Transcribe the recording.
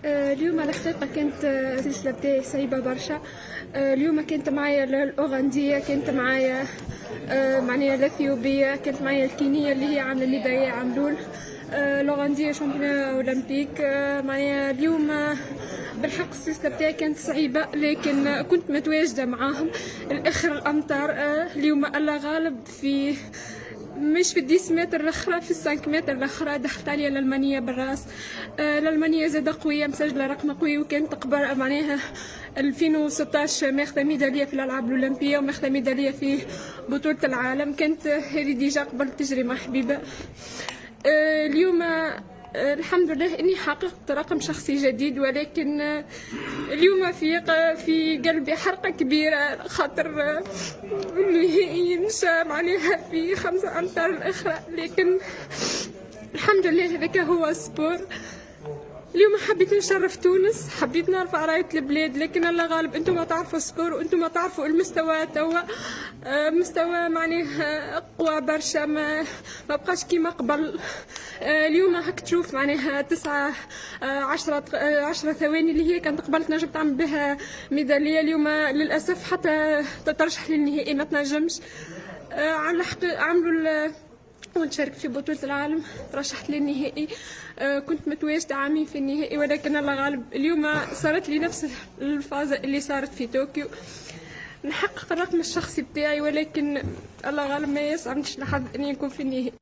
اليوم على الحقيقة كانت الرحلة بتاعي صعيبة برشا. اليوم كانت معايا الأوغندية، كانت معايا معناها الأثيوبية، كانت معايا الكينية اللي هي عاملة نداية عملول. الأوغندية شامبيون أولمبيك. معناها اليوم بالحق السلسلة بتاعي كانت صعيبة، لكن كنت متواجدة معاهم الآخر الأمطار. اليوم الله غالب، في مش في 10 متر الاخرى، في 5 متر الاخرى دخلت عليا الالمانيه بالراس. الالمانيه زاده قويه، مسجله رقم قوي، وكانت تقبل معناها 2016 ماخذه ميداليه في الالعاب الاولمبيه وماخذه ميداليه في بطوله العالم. كانت هذه ديجا قبل تجري مع حبيبه. اليوم الحمد لله اني حققت رقم شخصي جديد، ولكن اليوم في قلبي حرقه كبيره، خاطر النهائي مشى معناها في 5 أمتار الاخرى، لكن الحمد لله هذاك هو سبور. اليوم حبيت نشرف تونس، حبيت نرفع راية البلاد، لكن الله غالب. انتم ما تعرفوا السبور وانتم ما تعرفوا المستوى توا. مستوى معناها اقوى برشا، ما بقاش كيما قبل. اليوم هاك تشوف معناها 9 10 ثواني اللي هي كانت قبل تنجم تعمل بها ميدالية، اليوم للأسف حتى تترشح للنهائي ما تنجمش. على الحق عملوا ونشارك في بطولة العالم، ترشحت للنهائي. كنت متواجدة عامين في النهائي، ولكن الله غالب. اليوم صارت لي نفس الفازة اللي صارت في طوكيو، نحقق الرقم الشخصي بتاعي، ولكن الله غالب ما يسعدنيش لحد اني نكون في النهائي.